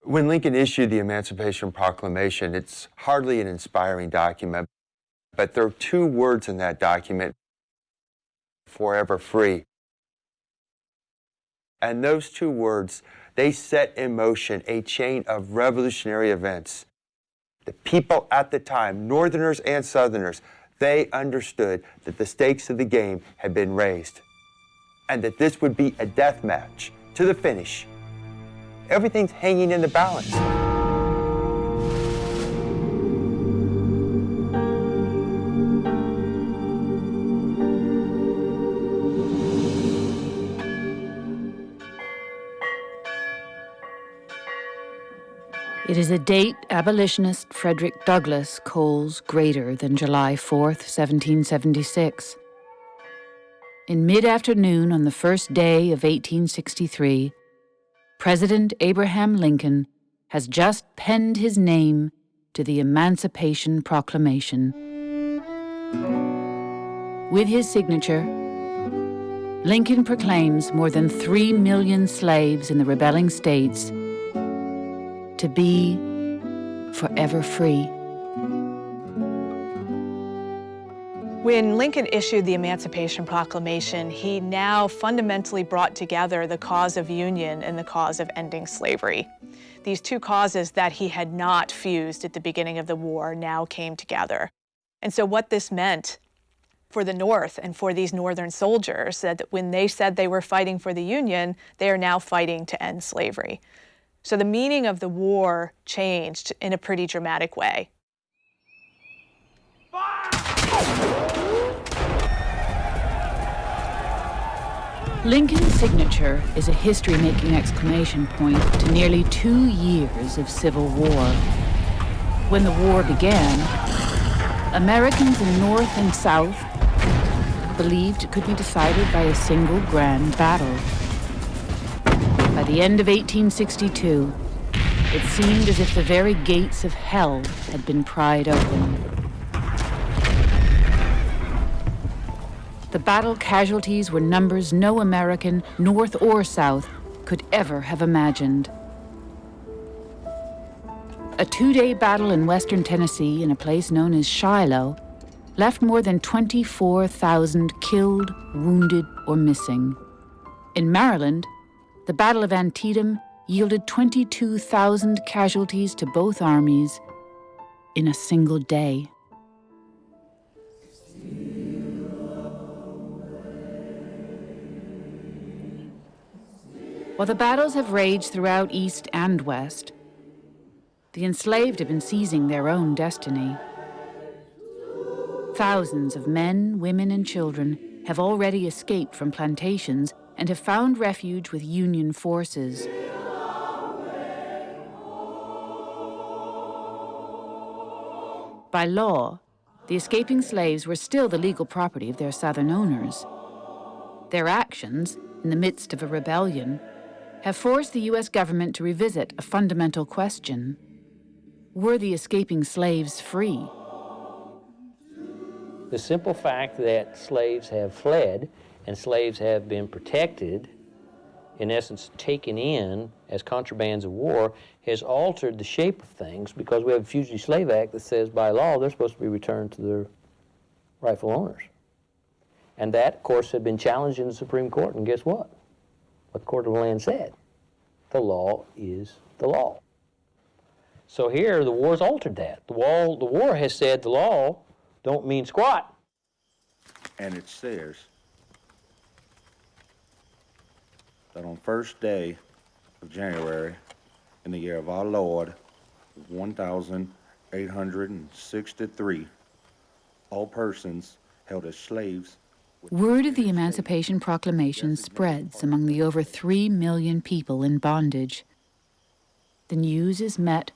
When Lincoln issued the Emancipation Proclamation, it's hardly an inspiring document, but there are two words in that document: forever free. And those two words, they set in motion a chain of revolutionary events. The people at the time, Northerners and Southerners, they understood that the stakes of the game had been raised and that this would be a death match to the finish. Everything's hanging in the balance. It is a date abolitionist Frederick Douglass calls greater than July 4th, 1776. In mid-afternoon on the first day of 1863, President Abraham Lincoln has just penned his name to the Emancipation Proclamation. With his signature, Lincoln proclaims more than 3 million slaves in the rebelling states to be forever free. When Lincoln issued the Emancipation Proclamation, he now fundamentally brought together the cause of union and the cause of ending slavery. These two causes that he had not fused at the beginning of the war now came together. And so what this meant for the North and for these Northern soldiers, that when they said they were fighting for the Union, they are now fighting to end slavery. So the meaning of the war changed in a pretty dramatic way. Lincoln's signature is a history-making exclamation point to nearly 2 years of civil war. When the war began, Americans in North and South believed it could be decided by a single grand battle. By the end of 1862, it seemed as if the very gates of hell had been pried open. The battle casualties were numbers no American, North or South, could ever have imagined. A 2-day battle in western Tennessee in a place known as Shiloh left more than 24,000 killed, wounded, or missing. In Maryland, the Battle of Antietam yielded 22,000 casualties to both armies in a single day. While the battles have raged throughout East and West, the enslaved have been seizing their own destiny. Thousands of men, women, and children have already escaped from plantations and have found refuge with Union forces. By law, the escaping slaves were still the legal property of their Southern owners. Their actions, in the midst of a rebellion, have forced the U.S. government to revisit a fundamental question. Were the escaping slaves free? The simple fact that slaves have fled and slaves have been protected, in essence taken in as contrabands of war, has altered the shape of things, because we have a Fugitive Slave Act that says by law they're supposed to be returned to their rightful owners. And that, of course, had been challenged in the Supreme Court, and guess what? What the Court of the Land said? The law is the law. So here, the war's altered that. The war has said the law don't mean squat. And it says that on first day of January in the year of our Lord, 1863, all persons held as slaves. Word of the Emancipation Proclamation spreads among the over 3 million people in bondage. The news is met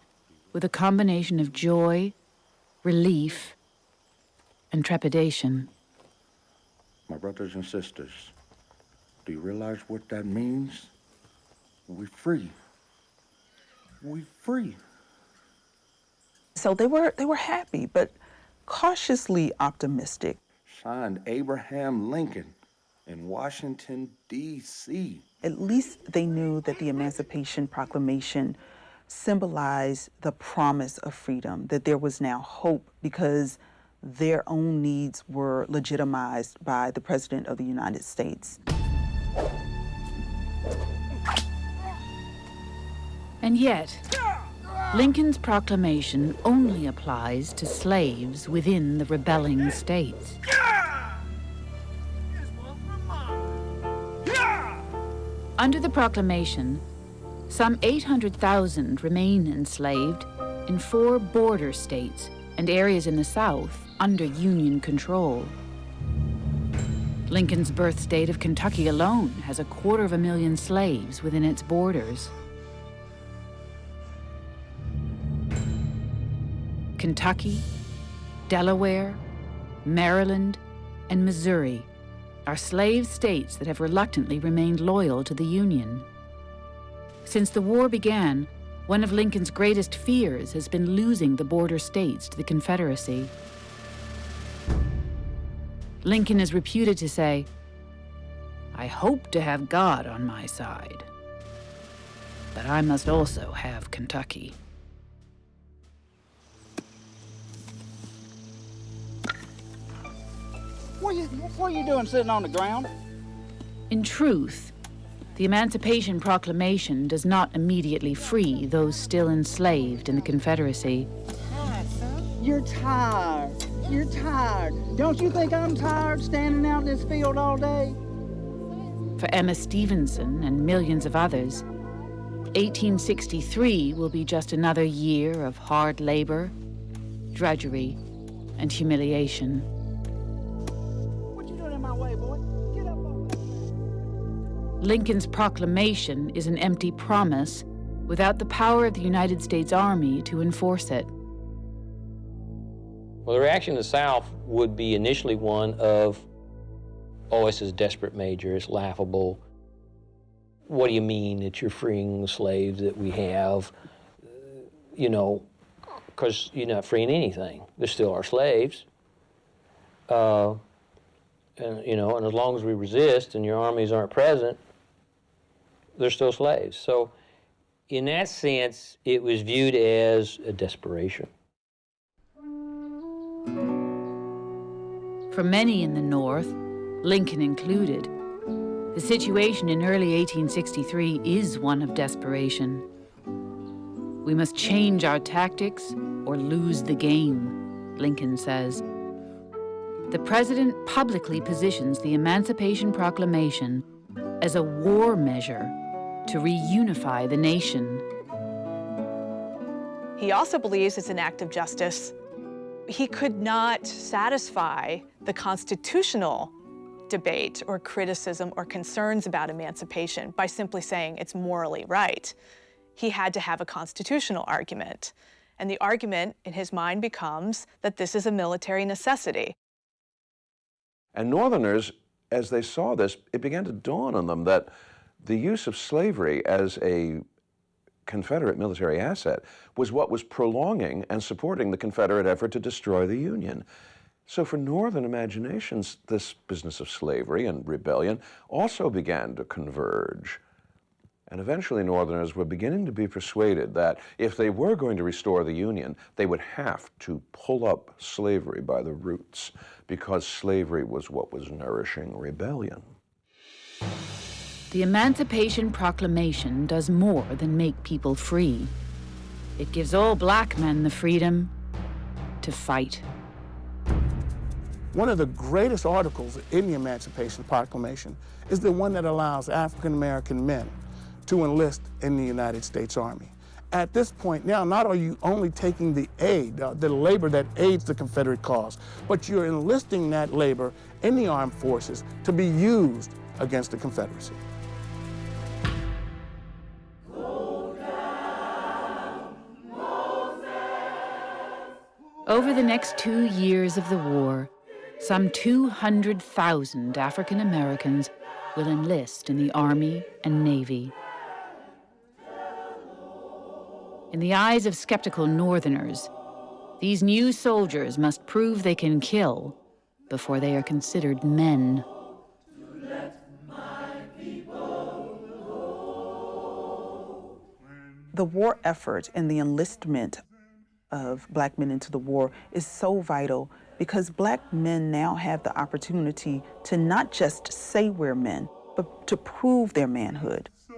with a combination of joy, relief, and trepidation. My brothers and sisters, do you realize what that means? We're free. We're free. So they were happy, but cautiously optimistic. Signed Abraham Lincoln in Washington, D.C. At least they knew that the Emancipation Proclamation symbolize the promise of freedom, that there was now hope because their own needs were legitimized by the President of the United States. And yet, Lincoln's proclamation only applies to slaves within the rebelling states. Under the proclamation, some 800,000 remain enslaved in 4 border states and areas in the South under Union control. Lincoln's birth state of Kentucky alone has 250,000 slaves within its borders. Kentucky, Delaware, Maryland, and Missouri are slave states that have reluctantly remained loyal to the Union. Since the war began, one of Lincoln's greatest fears has been losing the border states to the Confederacy. Lincoln is reputed to say, "I hope to have God on my side, but I must also have Kentucky." What are you doing sitting on the ground? In truth, the Emancipation Proclamation does not immediately free those still enslaved in the Confederacy. You're tired. You're tired. Don't you think I'm tired standing out in this field all day? For Emma Stevenson and millions of others, 1863 will be just another year of hard labor, drudgery, and humiliation. What you doing in my way, boy? Get up on that. Lincoln's proclamation is an empty promise without the power of the United States Army to enforce it. Well, the reaction in the South would be initially one of, oh, this is desperate measure, it's laughable. What do you mean that you're freeing the slaves that we have? You know, because you're not freeing anything. They're still our slaves. And as long as we resist and your armies aren't present, they're still slaves. So in that sense, it was viewed as a desperation. For many in the North, Lincoln included, the situation in early 1863 is one of desperation. We must change our tactics or lose the game, Lincoln says. The president publicly positions the Emancipation Proclamation as a war measure to reunify the nation. He also believes it's an act of justice. He could not satisfy the constitutional debate or criticism or concerns about emancipation by simply saying it's morally right. He had to have a constitutional argument. And the argument in his mind becomes that this is a military necessity. And Northerners, as they saw this, it began to dawn on them that the use of slavery as a Confederate military asset was what was prolonging and supporting the Confederate effort to destroy the Union. So for Northern imaginations, this business of slavery and rebellion also began to converge. And eventually Northerners were beginning to be persuaded that if they were going to restore the Union, they would have to pull up slavery by the roots, because slavery was what was nourishing rebellion. The Emancipation Proclamation does more than make people free. It gives all black men the freedom to fight. One of the greatest articles in the Emancipation Proclamation is the one that allows African American men to enlist in the United States Army. At this point now, not are you only taking the aid, the labor that aids the Confederate cause, but you're enlisting that labor in the armed forces to be used against the Confederacy. Over the next 2 years of the war, some 200,000 African Americans will enlist in the Army and Navy. In the eyes of skeptical Northerners, these new soldiers must prove they can kill before they are considered men. The war effort and the enlistment of Black men into the war is so vital because Black men now have the opportunity to not just say we're men, but to prove their manhood. So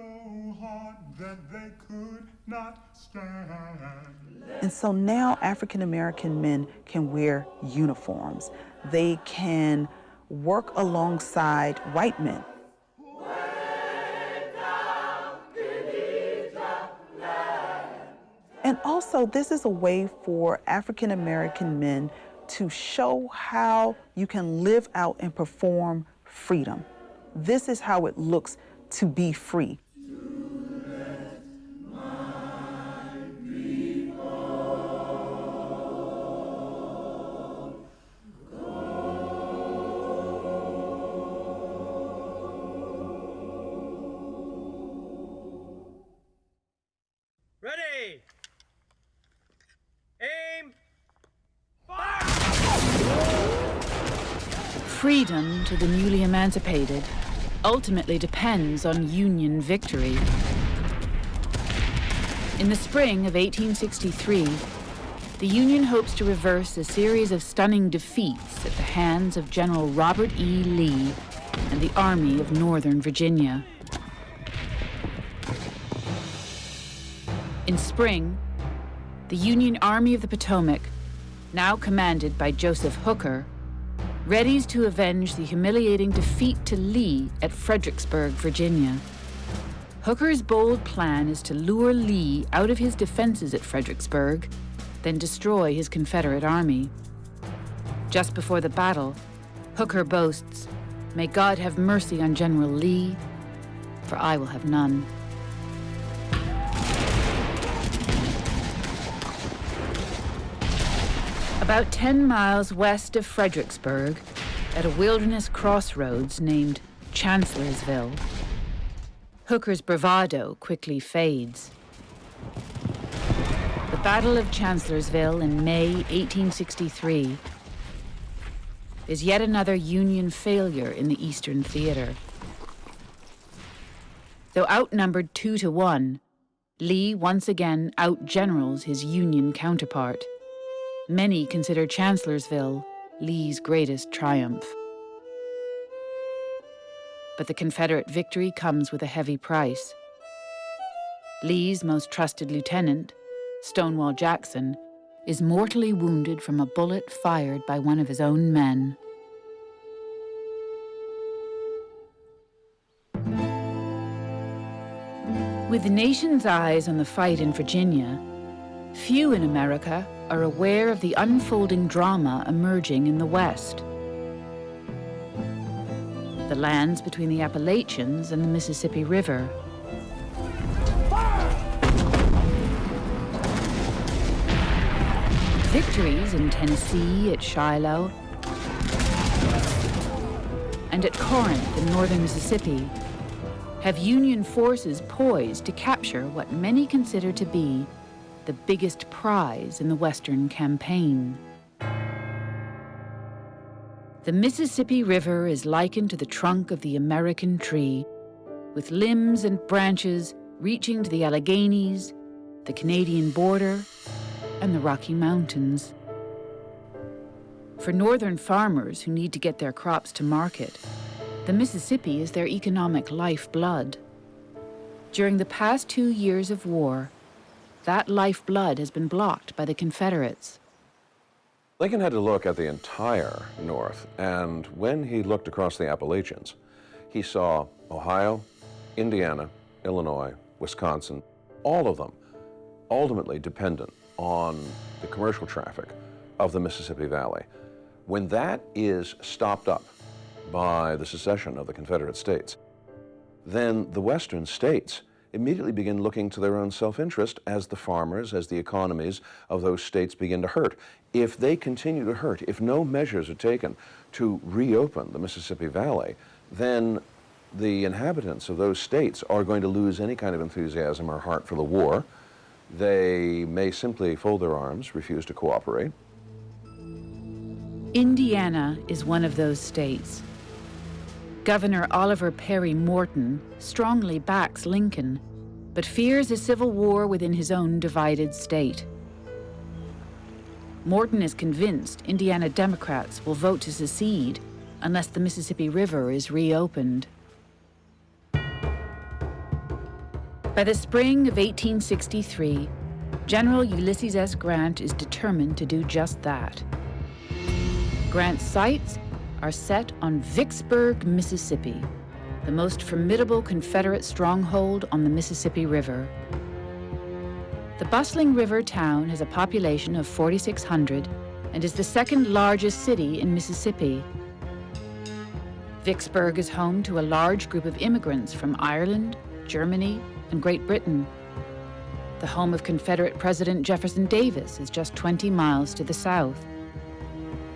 hard that they could not stand. And so now African American men can wear uniforms. They can work alongside white men. And also, this is a way for African American men to show how you can live out and perform freedom. This is how it looks to be free. Ready! Aim! Fire! Freedom to the newly emancipated ultimately depends on Union victory. In the spring of 1863, the Union hopes to reverse a series of stunning defeats at the hands of General Robert E. Lee and the Army of Northern Virginia. In spring, the Union Army of the Potomac, now commanded by Joseph Hooker, readies to avenge the humiliating defeat to Lee at Fredericksburg, Virginia. Hooker's bold plan is to lure Lee out of his defenses at Fredericksburg, then destroy his Confederate army. Just before the battle, Hooker boasts, "May God have mercy on General Lee, for I will have none." About 10 miles west of Fredericksburg, at a wilderness crossroads named Chancellorsville, Hooker's bravado quickly fades. The Battle of Chancellorsville in May 1863 is yet another Union failure in the Eastern Theater. Though outnumbered 2-1, Lee once again outgenerals his Union counterpart. Many consider Chancellorsville Lee's greatest triumph. But the Confederate victory comes with a heavy price. Lee's most trusted lieutenant, Stonewall Jackson, is mortally wounded from a bullet fired by one of his own men. With the nation's eyes on the fight in Virginia, few in America are aware of the unfolding drama emerging in the West. The lands between the Appalachians and the Mississippi River. Victories in Tennessee at Shiloh and at Corinth in northern Mississippi have Union forces poised to capture what many consider to be the biggest prize in the Western campaign. The Mississippi River is likened to the trunk of the American tree, with limbs and branches reaching to the Alleghenies, the Canadian border, and the Rocky Mountains. For northern farmers who need to get their crops to market, the Mississippi is their economic lifeblood. During the past 2 years of war, that lifeblood has been blocked by the Confederates. Lincoln had to look at the entire North, and when he looked across the Appalachians, he saw Ohio, Indiana, Illinois, Wisconsin, all of them ultimately dependent on the commercial traffic of the Mississippi Valley. When that is stopped up by the secession of the Confederate States, then the Western states immediately begin looking to their own self-interest as the farmers, as the economies of those states begin to hurt. If they continue to hurt, if no measures are taken to reopen the Mississippi Valley, then the inhabitants of those states are going to lose any kind of enthusiasm or heart for the war. They may simply fold their arms, refuse to cooperate. Indiana is one of those states. Governor Oliver Perry Morton strongly backs Lincoln, but fears a civil war within his own divided state. Morton is convinced Indiana Democrats will vote to secede unless the Mississippi River is reopened. By the spring of 1863, General Ulysses S. Grant is determined to do just that. Grant's sights are set on Vicksburg, Mississippi, the most formidable Confederate stronghold on the Mississippi River. The bustling river town has a population of 4,600 and is the second largest city in Mississippi. Vicksburg is home to a large group of immigrants from Ireland, Germany, and Great Britain. The home of Confederate President Jefferson Davis is just 20 miles to the south.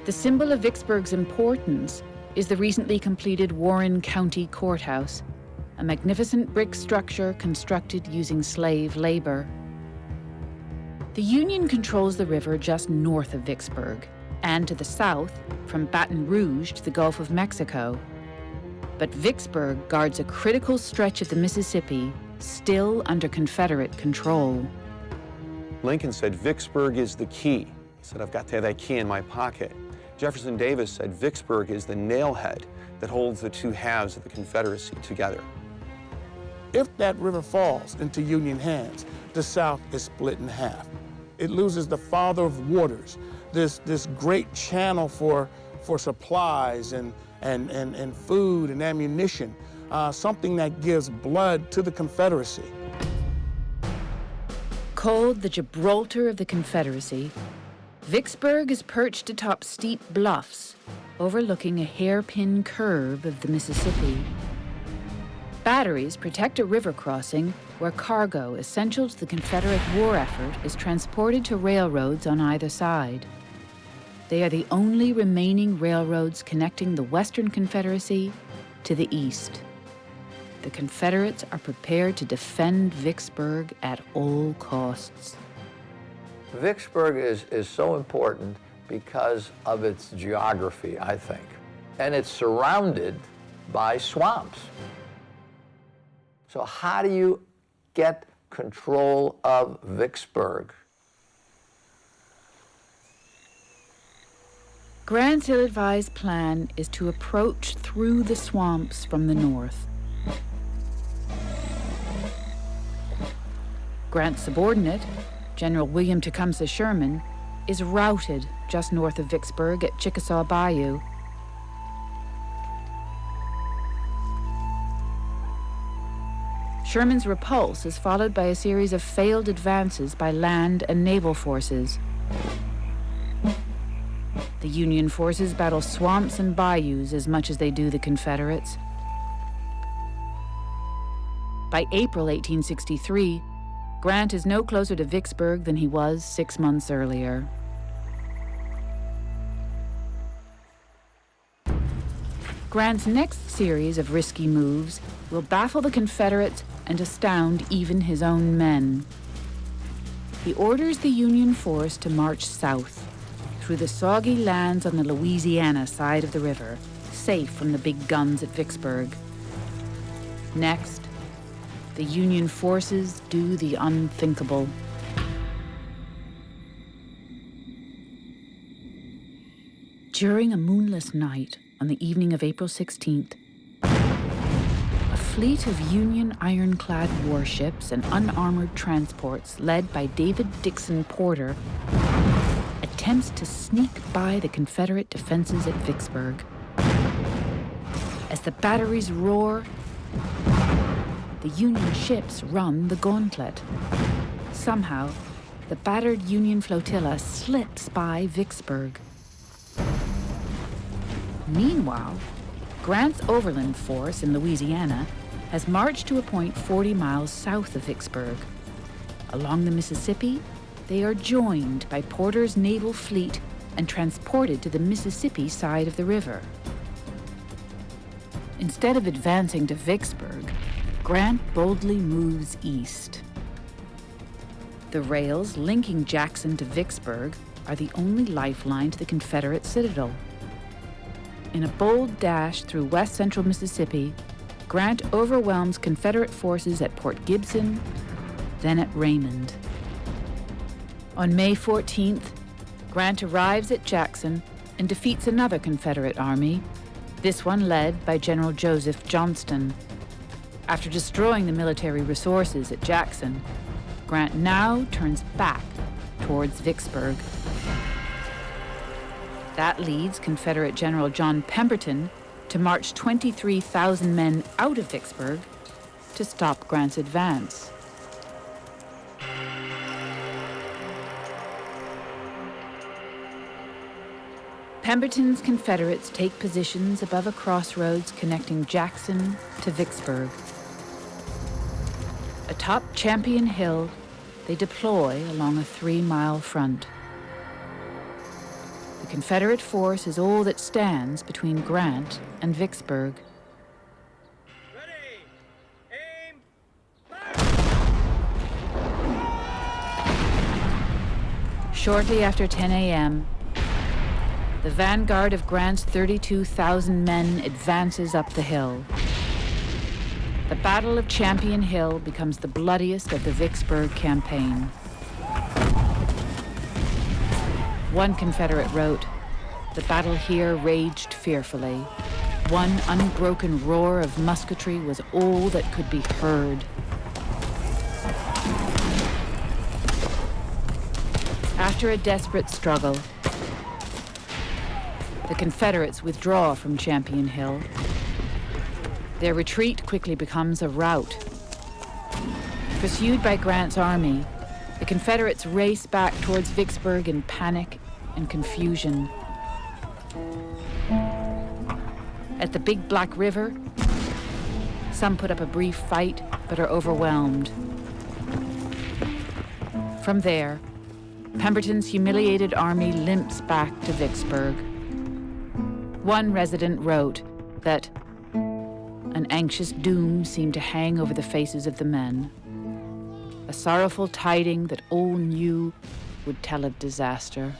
The symbol of Vicksburg's importance is the recently completed Warren County Courthouse, a magnificent brick structure constructed using slave labor. The Union controls the river just north of Vicksburg, and to the south, from Baton Rouge to the Gulf of Mexico. But Vicksburg guards a critical stretch of the Mississippi, still under Confederate control. Lincoln said Vicksburg is the key. He said, I've got to have that key in my pocket. Jefferson Davis said Vicksburg is the nailhead that holds the two halves of the Confederacy together. If that river falls into Union hands, the South is split in half. It loses the father of waters, this great channel for supplies and food and ammunition, something that gives blood to the Confederacy. Called the Gibraltar of the Confederacy, Vicksburg is perched atop steep bluffs, overlooking a hairpin curve of the Mississippi. Batteries protect a river crossing where cargo essential to the Confederate war effort is transported to railroads on either side. They are the only remaining railroads connecting the Western Confederacy to the east. The Confederates are prepared to defend Vicksburg at all costs. Vicksburg is so important because of its geography, I think. And it's surrounded by swamps. So how do you get control of Vicksburg? Grant's ill-advised plan is to approach through the swamps from the north. Grant's subordinate, General William Tecumseh Sherman, is routed just north of Vicksburg at Chickasaw Bayou. Sherman's repulse is followed by a series of failed advances by land and naval forces. The Union forces battle swamps and bayous as much as they do the Confederates. By April 1863, Grant is no closer to Vicksburg than he was 6 months earlier. Grant's next series of risky moves will baffle the Confederates and astound even his own men. He orders the Union force to march south, through the soggy lands on the Louisiana side of the river, safe from the big guns at Vicksburg. Next, the Union forces do the unthinkable. During a moonless night on the evening of April 16th, a fleet of Union ironclad warships and unarmored transports led by David Dixon Porter attempts to sneak by the Confederate defenses at Vicksburg. As the batteries roar, the Union ships run the gauntlet. Somehow, the battered Union flotilla slips by Vicksburg. Meanwhile, Grant's overland force in Louisiana has marched to a point 40 miles south of Vicksburg. Along the Mississippi, they are joined by Porter's naval fleet and transported to the Mississippi side of the river. Instead of advancing to Vicksburg, Grant boldly moves east. The rails linking Jackson to Vicksburg are the only lifeline to the Confederate citadel. In a bold dash through west central Mississippi, Grant overwhelms Confederate forces at Port Gibson, then at Raymond. On May 14th, Grant arrives at Jackson and defeats another Confederate army, this one led by General Joseph Johnston. After destroying the military resources at Jackson, Grant now turns back towards Vicksburg. That leads Confederate General John Pemberton to march 23,000 men out of Vicksburg to stop Grant's advance. Pemberton's Confederates take positions above a crossroads connecting Jackson to Vicksburg. Atop Champion Hill, they deploy along a 3-mile front. The Confederate force is all that stands between Grant and Vicksburg. Ready, aim, fire! Shortly after 10 a.m., the vanguard of Grant's 32,000 men advances up the hill. The Battle of Champion Hill becomes the bloodiest of the Vicksburg campaign. One Confederate wrote, "The battle here raged fearfully. One unbroken roar of musketry was all that could be heard." After a desperate struggle, the Confederates withdraw from Champion Hill. Their retreat quickly becomes a rout. Pursued by Grant's army, the Confederates race back towards Vicksburg in panic and confusion. At the Big Black River, some put up a brief fight but are overwhelmed. From there, Pemberton's humiliated army limps back to Vicksburg. One resident wrote that an anxious doom seemed to hang over the faces of the men, a sorrowful tiding that all knew would tell of disaster.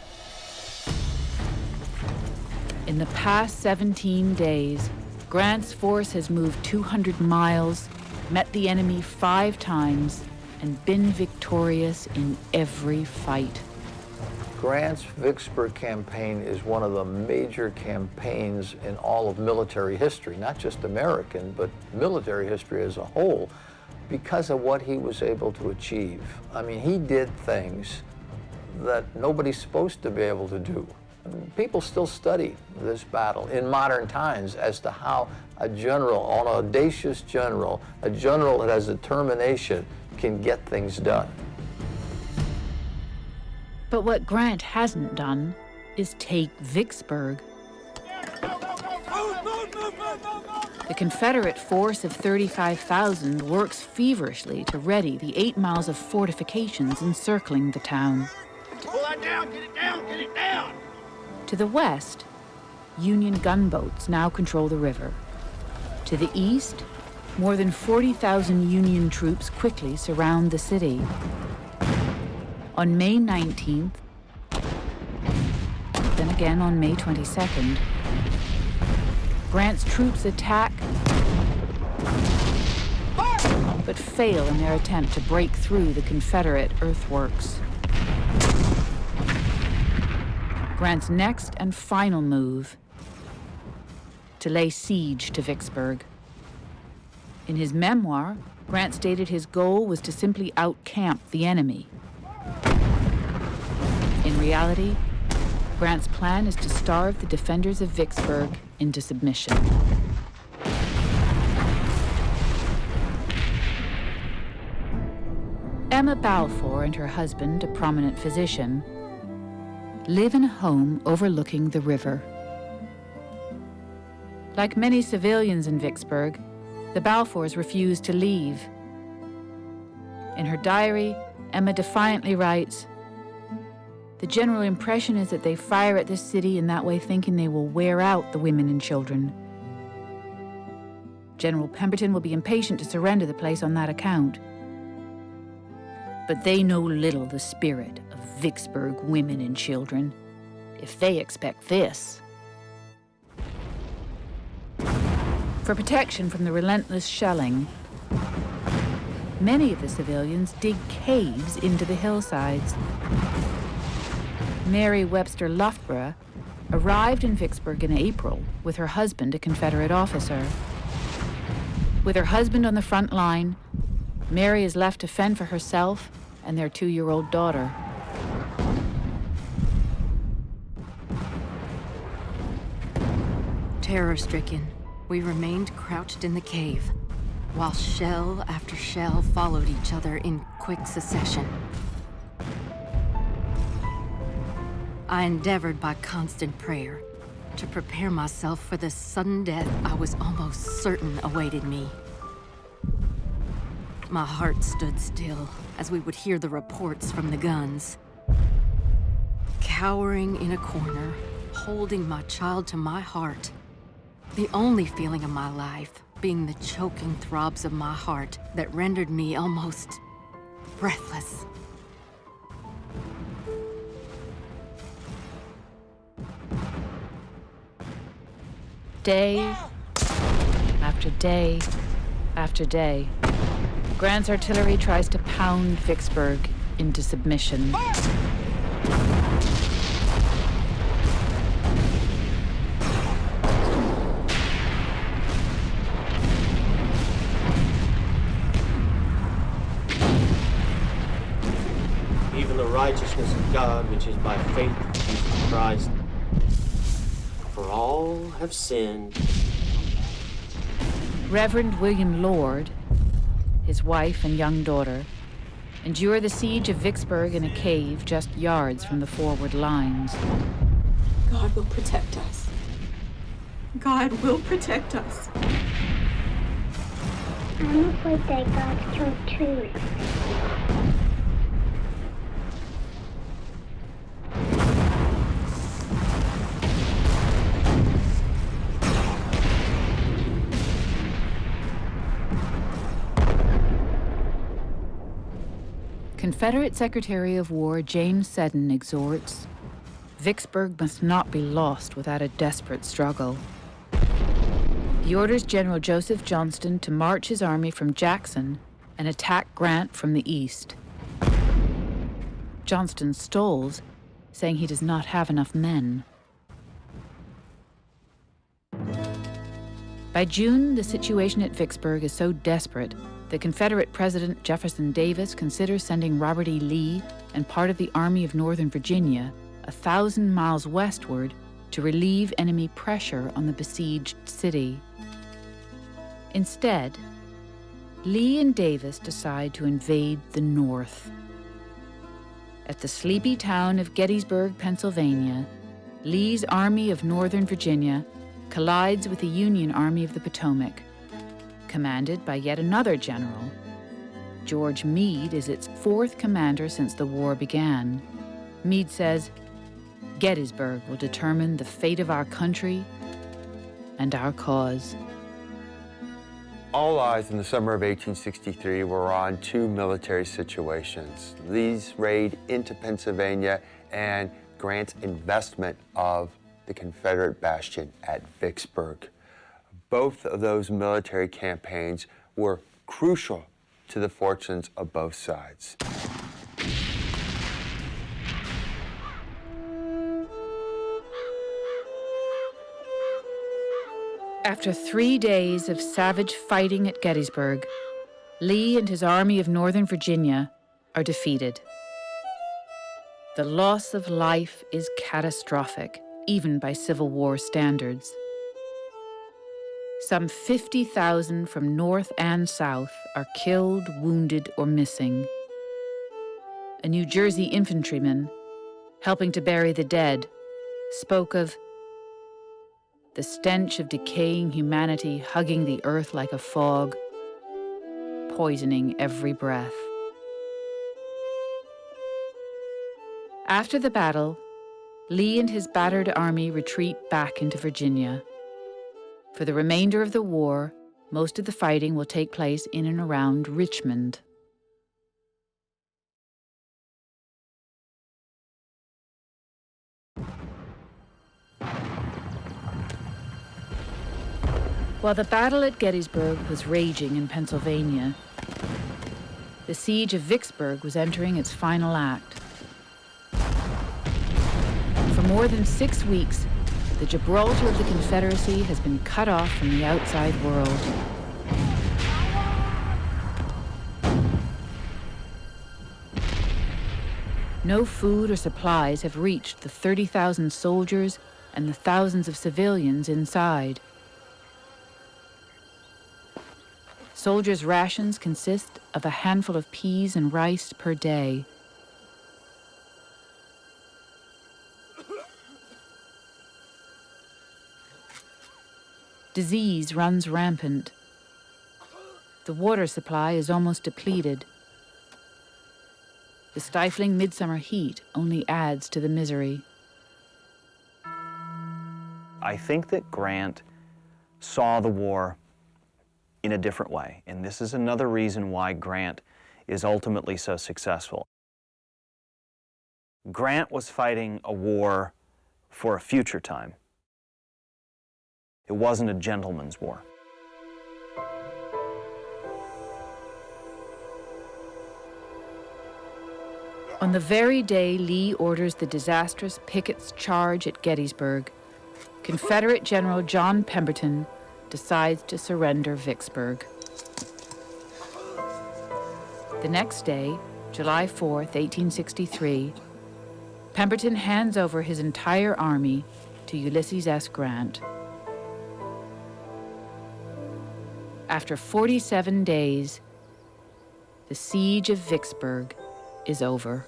In the past 17 days, Grant's force has moved 200 miles, met the enemy 5 times, and been victorious in every fight. Grant's Vicksburg campaign is one of the major campaigns in all of military history, not just American, but military history as a whole, because of what he was able to achieve. I mean, he did things that nobody's supposed to be able to do. I mean, people still study this battle in modern times as to how a general, an audacious general, a general that has determination, can get things done. But what Grant hasn't done is take Vicksburg. The Confederate force of 35,000 works feverishly to ready the 8 miles of fortifications encircling the town. Pull that down, get it down, get it down! To the west, Union gunboats now control the river. To the east, more than 40,000 Union troops quickly surround the city. On May 19th, then again on May 22nd, Grant's troops attack, but fail in their attempt to break through the Confederate earthworks. Grant's next and final move, to lay siege to Vicksburg. In his memoir, Grant stated his goal was to simply out-camp the enemy. In reality, Grant's plan is to starve the defenders of Vicksburg into submission. Emma Balfour and her husband, a prominent physician, live in a home overlooking the river. Like many civilians in Vicksburg, the Balfours refuse to leave. In her diary, Emma defiantly writes, "The general impression is that they fire at this city in that way thinking they will wear out the women and children. General Pemberton will be impatient to surrender the place on that account. But they know little the spirit of Vicksburg women and children, if they expect this." For protection from the relentless shelling, many of the civilians dig caves into the hillsides. Mary Webster Loughborough arrived in Vicksburg in April with her husband, a Confederate officer. With her husband on the front line, Mary is left to fend for herself and their 2-year-old daughter. Terror-stricken, we remained crouched in the cave, while shell after shell followed each other in quick succession. I endeavored by constant prayer to prepare myself for the sudden death I was almost certain awaited me. My heart stood still as we would hear the reports from the guns. Cowering in a corner, holding my child to my heart, the only feeling of my life being the choking throbs of my heart that rendered me almost breathless. Day after day after day, Grant's artillery tries to pound Vicksburg into submission. Even the righteousness of God, which is by faith in Jesus Christ, for all have sinned. Reverend William Lord, his wife and young daughter, endure the siege of Vicksburg in a cave just yards from the forward lines. God will protect us. God will protect us. I'm afraid that God's killed too. Confederate Secretary of War James Seddon exhorts, Vicksburg must not be lost without a desperate struggle. He orders General Joseph Johnston to march his army from Jackson and attack Grant from the east. Johnston stalls, saying he does not have enough men. By June, the situation at Vicksburg is so desperate that Confederate President Jefferson Davis considers sending Robert E. Lee and part of the Army of Northern Virginia 1,000 miles westward to relieve enemy pressure on the besieged city. Instead, Lee and Davis decide to invade the North. At the sleepy town of Gettysburg, Pennsylvania, Lee's Army of Northern Virginia collides with the Union Army of the Potomac, commanded by yet another general. George Meade is its 4th commander since the war began. Meade says, "Gettysburg will determine the fate of our country and our cause." All eyes in the summer of 1863 were on 2 military situations: Lee's raid into Pennsylvania and Grant's investment of the Confederate bastion at Vicksburg. Both of those military campaigns were crucial to the fortunes of both sides. After 3 days of savage fighting at Gettysburg, Lee and his Army of Northern Virginia are defeated. The loss of life is catastrophic, even by Civil War standards. Some 50,000 from North and South are killed, wounded, or missing. A New Jersey infantryman, helping to bury the dead, spoke of the stench of decaying humanity hugging the earth like a fog, poisoning every breath. After the battle, Lee and his battered army retreat back into Virginia. For the remainder of the war, most of the fighting will take place in and around Richmond. While the battle at Gettysburg was raging in Pennsylvania, the Siege of Vicksburg was entering its final act. For more than 6 weeks, the Gibraltar of the Confederacy has been cut off from the outside world. No food or supplies have reached the 30,000 soldiers and the thousands of civilians inside. Soldiers' rations consist of a handful of peas and rice per day. Disease runs rampant. The water supply is almost depleted. The stifling midsummer heat only adds to the misery. I think that Grant saw the war in a different way, and this is another reason why Grant is ultimately so successful. Grant was fighting a war for a future time. It wasn't a gentleman's war. On the very day Lee orders the disastrous Pickett's charge at Gettysburg, Confederate General John Pemberton decides to surrender Vicksburg. The next day, July 4th, 1863, Pemberton hands over his entire army to Ulysses S. Grant. After 47 days, the Siege of Vicksburg is over.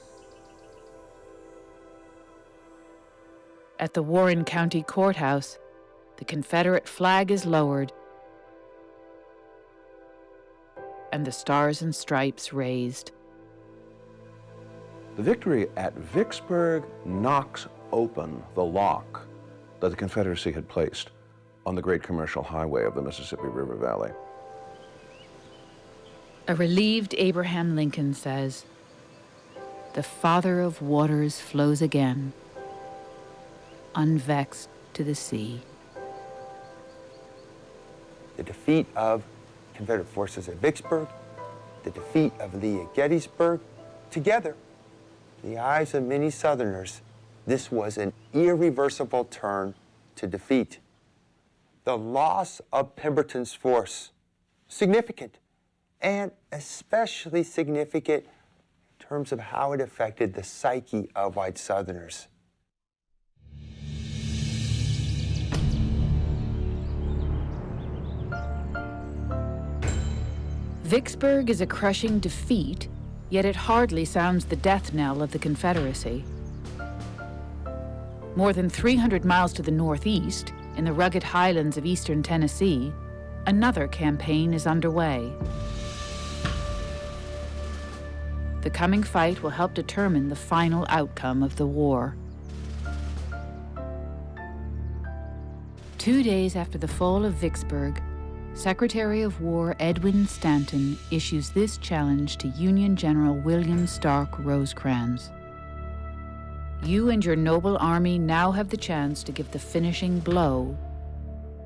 At the Warren County Courthouse, the Confederate flag is lowered and the Stars and Stripes raised. The victory at Vicksburg knocks open the lock that the Confederacy had placed on the great commercial highway of the Mississippi River Valley. A relieved Abraham Lincoln says, "The Father of waters flows again, unvexed to the sea." The defeat of Confederate forces at Vicksburg, the defeat of Lee at Gettysburg, together, in the eyes of many Southerners, this was an irreversible turn to defeat. The loss of Pemberton's force, significant, and especially significant in terms of how it affected the psyche of white Southerners. Vicksburg is a crushing defeat, yet it hardly sounds the death knell of the Confederacy. More than 300 miles to the northeast, in the rugged highlands of eastern Tennessee, another campaign is underway. The coming fight will help determine the final outcome of the war. 2 days after the fall of Vicksburg, Secretary of War Edwin Stanton issues this challenge to Union General William Stark Rosecrans. You and your noble army now have the chance to give the finishing blow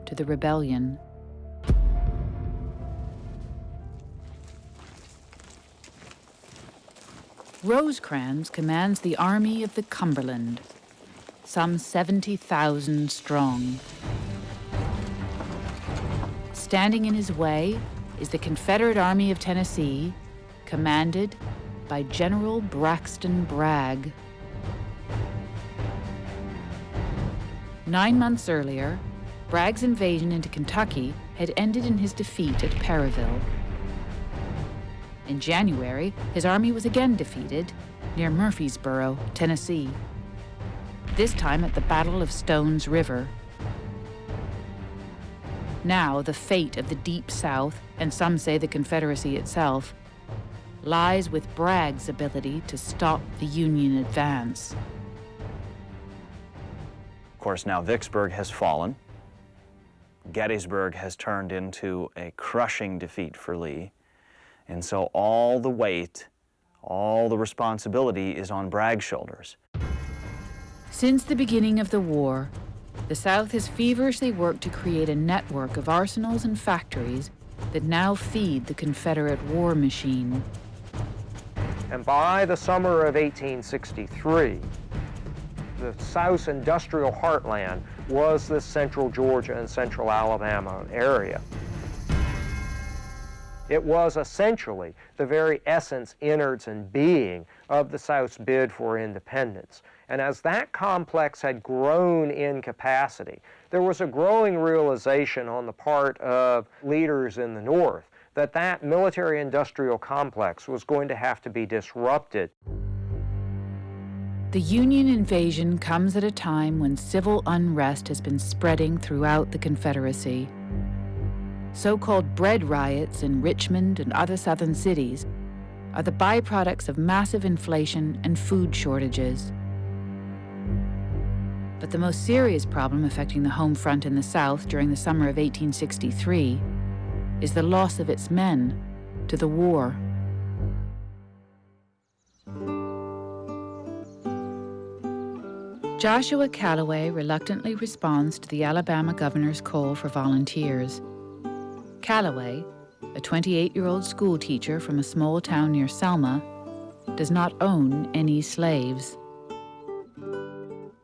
to the rebellion. Rosecrans commands the Army of the Cumberland, some 70,000 strong. Standing in his way is the Confederate Army of Tennessee, commanded by General Braxton Bragg. 9 months earlier, Bragg's invasion into Kentucky had ended in his defeat at Perryville. In January, his army was again defeated near Murfreesboro, Tennessee, this time at the Battle of Stones River. Now, the fate of the Deep South, and some say the Confederacy itself, lies with Bragg's ability to stop the Union advance. Of course, now Vicksburg has fallen. Gettysburg has turned into a crushing defeat for Lee. And so all the weight, all the responsibility is on Bragg's shoulders. Since the beginning of the war, the South has feverishly worked to create a network of arsenals and factories that now feed the Confederate war machine. And by the summer of 1863, the South's industrial heartland was the central Georgia and central Alabama area. It was essentially the very essence, innards, and being of the South's bid for independence. And as that complex had grown in capacity, there was a growing realization on the part of leaders in the North that that military-industrial complex was going to have to be disrupted. The Union invasion comes at a time when civil unrest has been spreading throughout the Confederacy. So-called bread riots in Richmond and other southern cities are the byproducts of massive inflation and food shortages. But the most serious problem affecting the home front in the South during the summer of 1863 is the loss of its men to the war. Joshua Callaway reluctantly responds to the Alabama governor's call for volunteers. Callaway, a 28-year-old school teacher from a small town near Selma, does not own any slaves.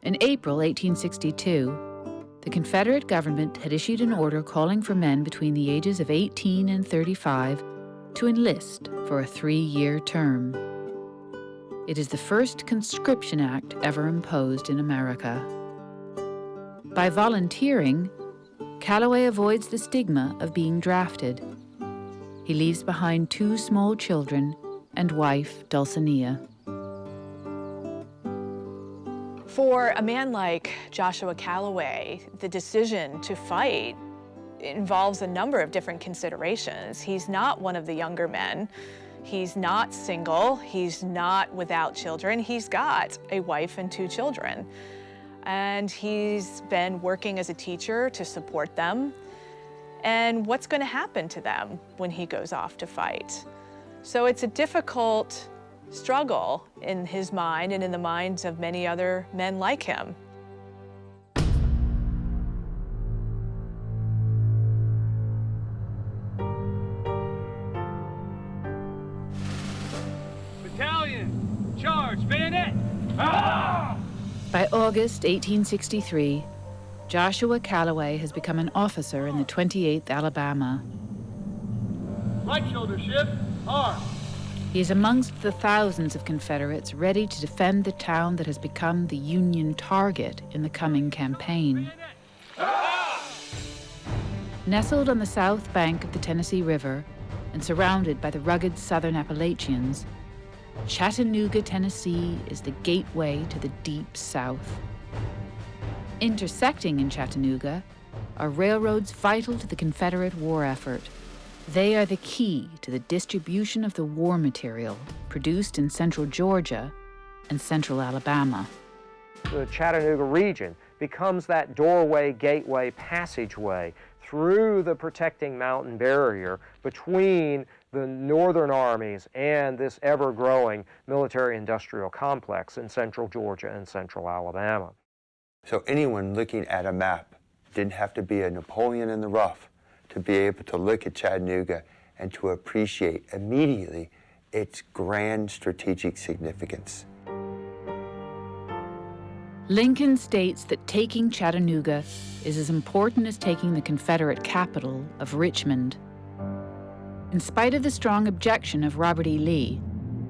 In April 1862, the Confederate government had issued an order calling for men between the ages of 18 and 35 to enlist for a 3-year term. It is the first conscription act ever imposed in America. By volunteering, Callaway avoids the stigma of being drafted. He leaves behind 2 small children and wife, Dulcinea. For a man like Joshua Callaway, the decision to fight involves a number of different considerations. He's not one of the younger men. He's not single. He's not without children. He's got a wife and 2 children. And he's been working as a teacher to support them. And what's going to happen to them when he goes off to fight? So it's a difficult struggle in his mind and in the minds of many other men like him. Battalion, charge, bayonet! Ah! By August 1863, Joshua Callaway has become an officer in the 28th Alabama. Right shoulder shift, arm. He is amongst the thousands of Confederates ready to defend the town that has become the Union target in the coming campaign. Nestled on the south bank of the Tennessee River and surrounded by the rugged southern Appalachians, Chattanooga, Tennessee is the gateway to the deep South. Intersecting in Chattanooga are railroads vital to the Confederate war effort. They are the key to the distribution of the war material produced in central Georgia and central Alabama. The Chattanooga region becomes that doorway, gateway, passageway through the protecting mountain barrier between the northern armies and this ever-growing military-industrial complex in central Georgia and central Alabama. So anyone looking at a map didn't have to be a Napoleon in the rough to be able to look at Chattanooga and to appreciate immediately its grand strategic significance. Lincoln states that taking Chattanooga is as important as taking the Confederate capital of Richmond. In spite of the strong objection of Robert E. Lee,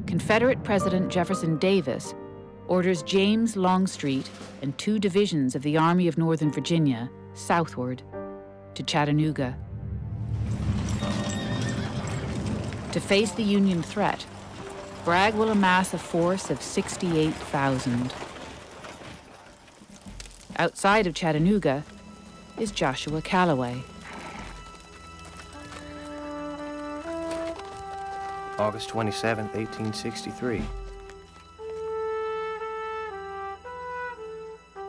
Confederate President Jefferson Davis orders James Longstreet and 2 divisions of the Army of Northern Virginia southward to Chattanooga. To face the Union threat, Bragg will amass a force of 68,000. Outside of Chattanooga is Joshua Callaway. August 27th, 1863.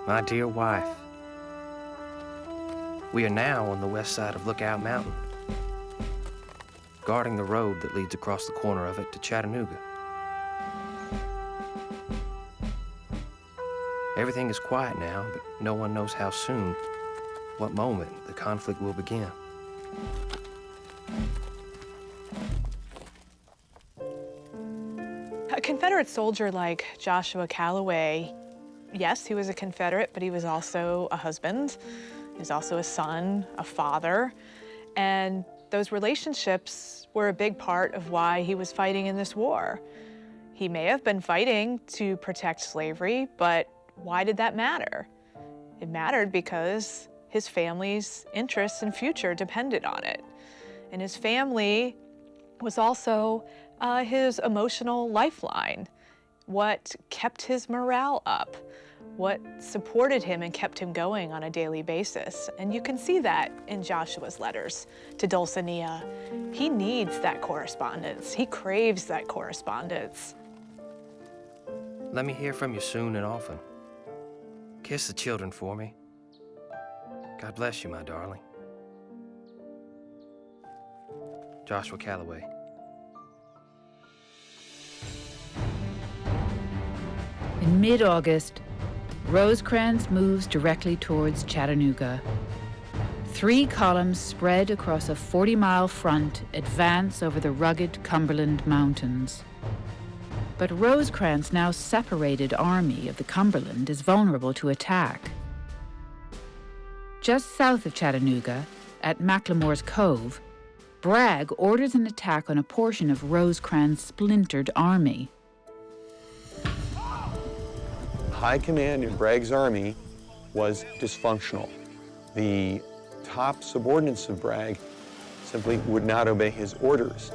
My dear wife, we are now on the west side of Lookout Mountain, guarding the road that leads across the corner of it to Chattanooga. Everything is quiet now, but no one knows how soon, what moment the conflict will begin. Confederate soldier like Joshua Calloway, yes, he was a Confederate, but he was also a husband. He was also a son, a father. And those relationships were a big part of why he was fighting in this war. He may have been fighting to protect slavery, but why did that matter? It mattered because his family's interests and future depended on it. And his family was also his emotional lifeline, what kept his morale up, what supported him and kept him going on a daily basis. And you can see that in Joshua's letters to Dulcinea. He needs that correspondence. He craves that correspondence. Let me hear from you soon and often. Kiss the children for me. God bless you, my darling. Joshua Calloway. In mid-August, Rosecrans moves directly towards Chattanooga. 3 columns spread across a 40-mile front advance over the rugged Cumberland Mountains. But Rosecrans' now separated army of the Cumberland is vulnerable to attack. Just south of Chattanooga, at McLemore's Cove, Bragg orders an attack on a portion of Rosecrans' splintered army. High command in Bragg's army was dysfunctional. The top subordinates of Bragg simply would not obey his orders.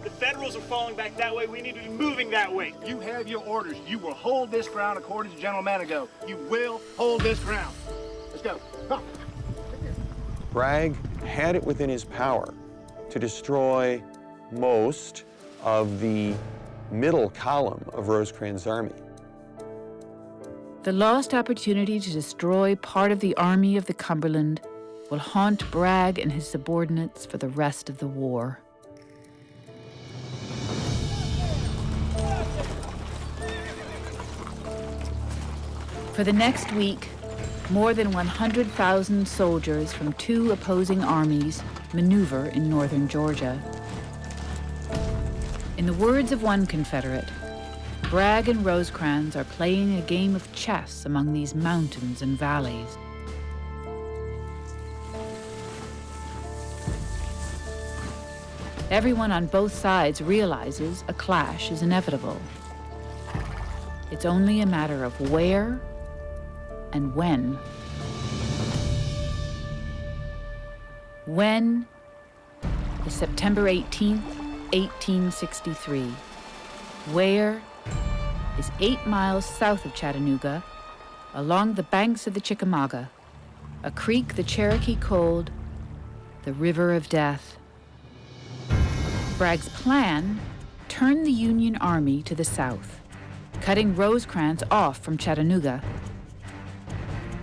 The Federals are falling back that way. We need to be moving that way. You have your orders. You will hold this ground according to General Manigault. You will hold this ground. Let's go. Come. Bragg had it within his power to destroy most of the middle column of Rosecrans' army. The lost opportunity to destroy part of the Army of the Cumberland will haunt Bragg and his subordinates for the rest of the war. For the next week, more than 100,000 soldiers from 2 opposing armies maneuver in northern Georgia. In the words of one Confederate, Bragg and Rosecrans are playing a game of chess among these mountains and valleys. Everyone on both sides realizes a clash is inevitable. It's only a matter of where and when. When is September 18th, 1863. Where is 8 miles south of Chattanooga, along the banks of the Chickamauga, a creek the Cherokee called the River of Death. Bragg's plan turned the Union Army to the south, cutting Rosecrans off from Chattanooga.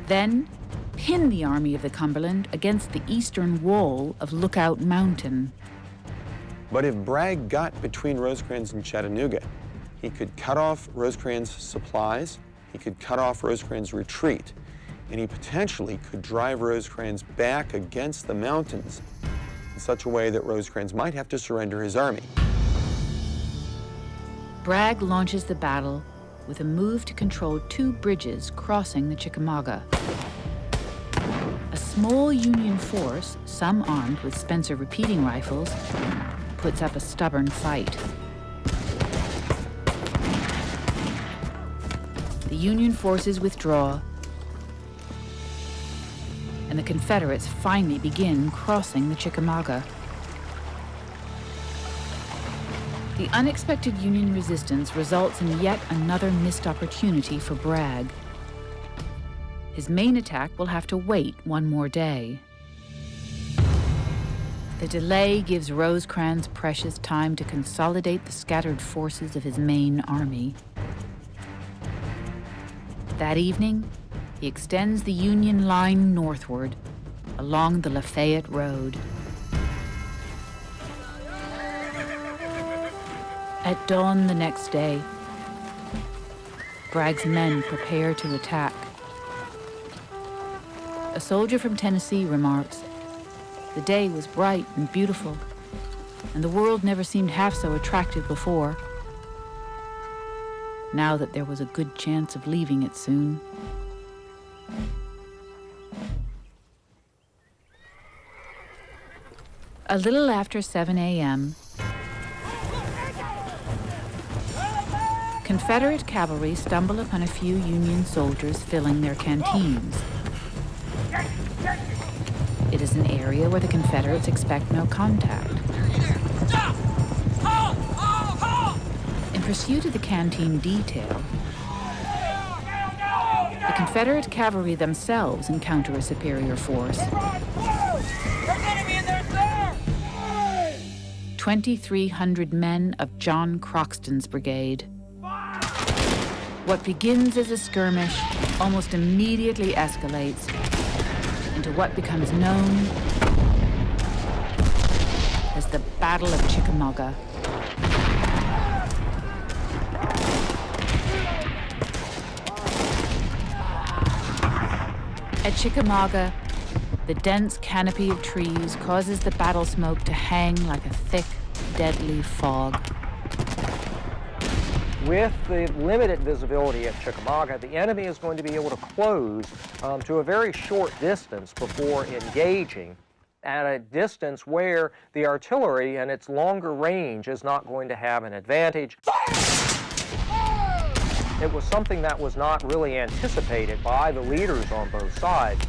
Then pin the Army of the Cumberland against the eastern wall of Lookout Mountain. But if Bragg got between Rosecrans and Chattanooga, he could cut off Rosecrans' supplies, he could cut off Rosecrans' retreat, and he potentially could drive Rosecrans back against the mountains in such a way that Rosecrans might have to surrender his army. Bragg launches the battle with a move to control 2 bridges crossing the Chickamauga. A small Union force, some armed with Spencer repeating rifles, puts up a stubborn fight. The Union forces withdraw, and the Confederates finally begin crossing the Chickamauga. The unexpected Union resistance results in yet another missed opportunity for Bragg. His main attack will have to wait one more day. The delay gives Rosecrans precious time to consolidate the scattered forces of his main army. That evening, he extends the Union line northward along the Lafayette Road. At dawn the next day, Bragg's men prepare to attack. A soldier from Tennessee remarks, "The day was bright and beautiful, and the world never seemed half so attractive before." now that there was a good chance of leaving it soon. A little after 7 a.m., Confederate cavalry stumble upon a few Union soldiers filling their canteens. It is an area where the Confederates expect no contact. In pursuit of the canteen detail, the Confederate cavalry themselves encounter a superior force. 2,300 men of John Croxton's brigade. What begins as a skirmish almost immediately escalates into what becomes known as the Battle of Chickamauga. At Chickamauga, the dense canopy of trees causes the battle smoke to hang like a thick, deadly fog. With the limited visibility at Chickamauga, the enemy is going to be able to close to a very short distance before engaging, at a distance where the artillery and its longer range is not going to have an advantage. It was something that was not really anticipated by the leaders on both sides.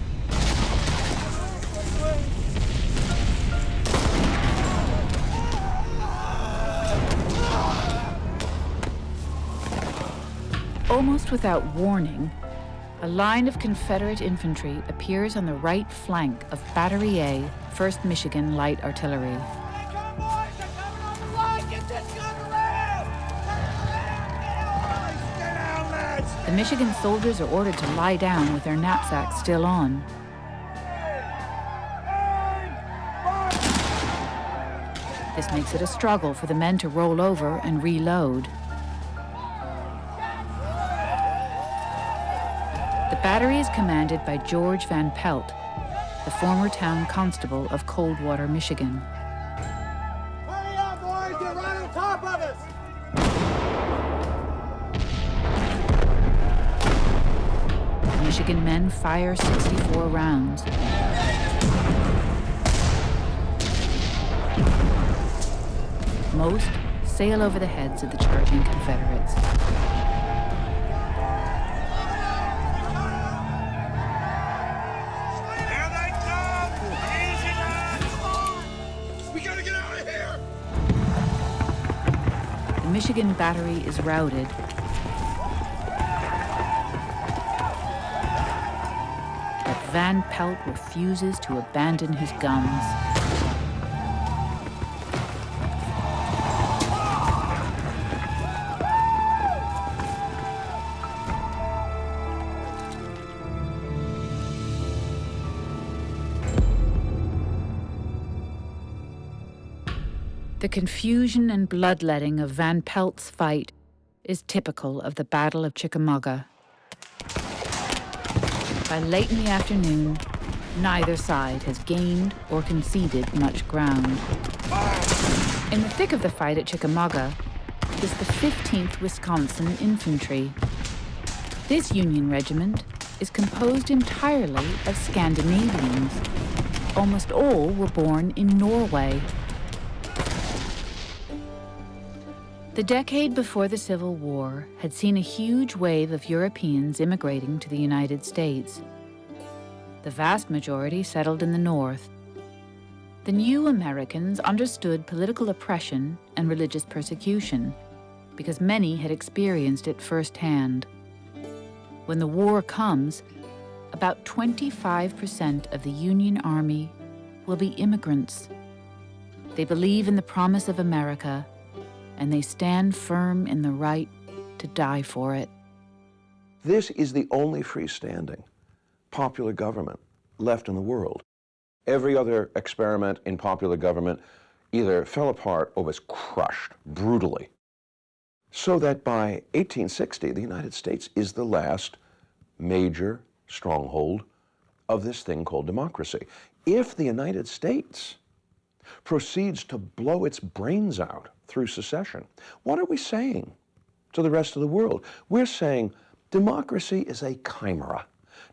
Almost without warning, a line of Confederate infantry appears on the right flank of Battery A, 1st Michigan Light Artillery. The Michigan soldiers are ordered to lie down with their knapsacks still on. This makes it a struggle for the men to roll over and reload. The battery is commanded by George Van Pelt, the former town constable of Coldwater, Michigan. Hurry up, boys! Get right on top of us! The Michigan men fire 64 rounds. Most sail over the heads of the charging Confederates. The Michigan battery is routed. But Van Pelt refuses to abandon his guns. The confusion and bloodletting of Van Pelt's fight is typical of the Battle of Chickamauga. By late in the afternoon, neither side has gained or conceded much ground. In the thick of the fight at Chickamauga is the 15th Wisconsin Infantry. This Union regiment is composed entirely of Scandinavians. Almost all were born in Norway. The decade before the Civil War had seen a huge wave of Europeans immigrating to the United States. The vast majority settled in the North. The new Americans understood political oppression and religious persecution because many had experienced it firsthand. When the war comes, about 25% of the Union Army will be immigrants. They believe in the promise of America, and they stand firm in the right to die for it. This is the only freestanding popular government left in the world. Every other experiment in popular government either fell apart or was crushed brutally. So that by 1860, the United States is the last major stronghold of this thing called democracy. If the United States proceeds to blow its brains out through secession, what are we saying to the rest of the world. We're saying democracy is a chimera.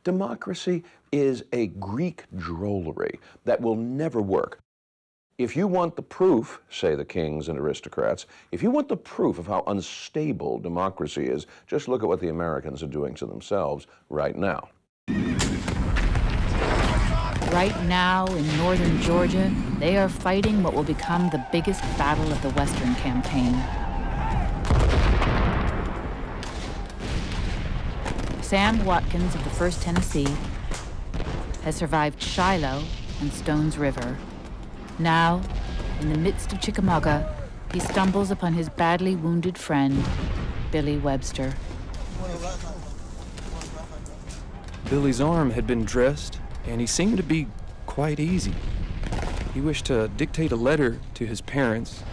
Democracy is a Greek drollery that will never work. If you want the proof, say the kings and aristocrats, if you want the proof of how unstable democracy is, just look at what the Americans are doing to themselves right now. Right now in northern Georgia, they are fighting what will become the biggest battle of the Western campaign. Sam Watkins of the 1st Tennessee has survived Shiloh and Stones River. Now, in the midst of Chickamauga, he stumbles upon his badly wounded friend, Billy Webster. Billy's arm had been dressed, and he seemed to be quite easy. He wished to dictate a letter to his parents.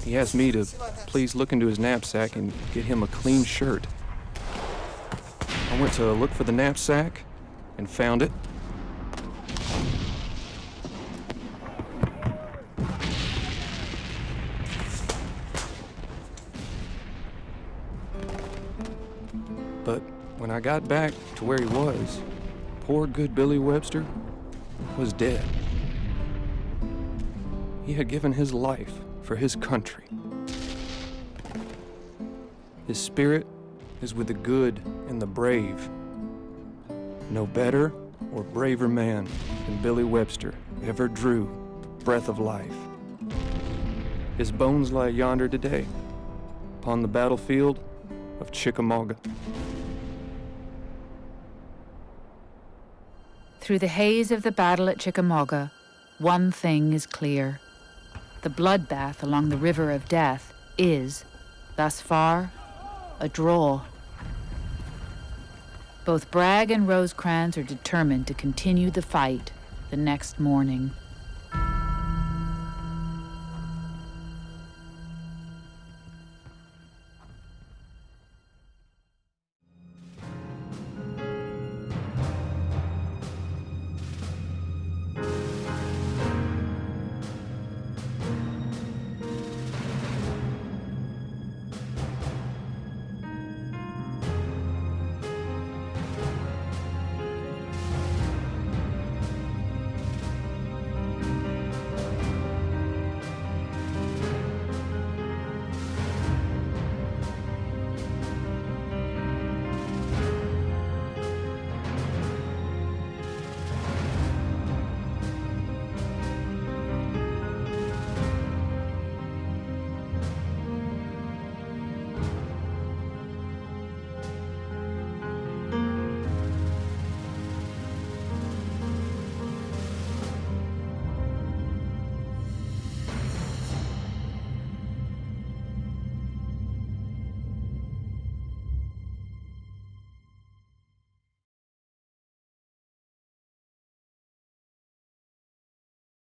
He asked me to please look into his knapsack and get him a clean shirt. I went to look for the knapsack and found it. But when I got back to where he was, poor good Billy Webster was dead. He had given his life for his country. His spirit is with the good and the brave. No better or braver man than Billy Webster ever drew breath of life. His bones lie yonder today upon the battlefield of Chickamauga. Through the haze of the battle at Chickamauga, one thing is clear. The bloodbath along the River of Death is, thus far, a draw. Both Bragg and Rosecrans are determined to continue the fight the next morning.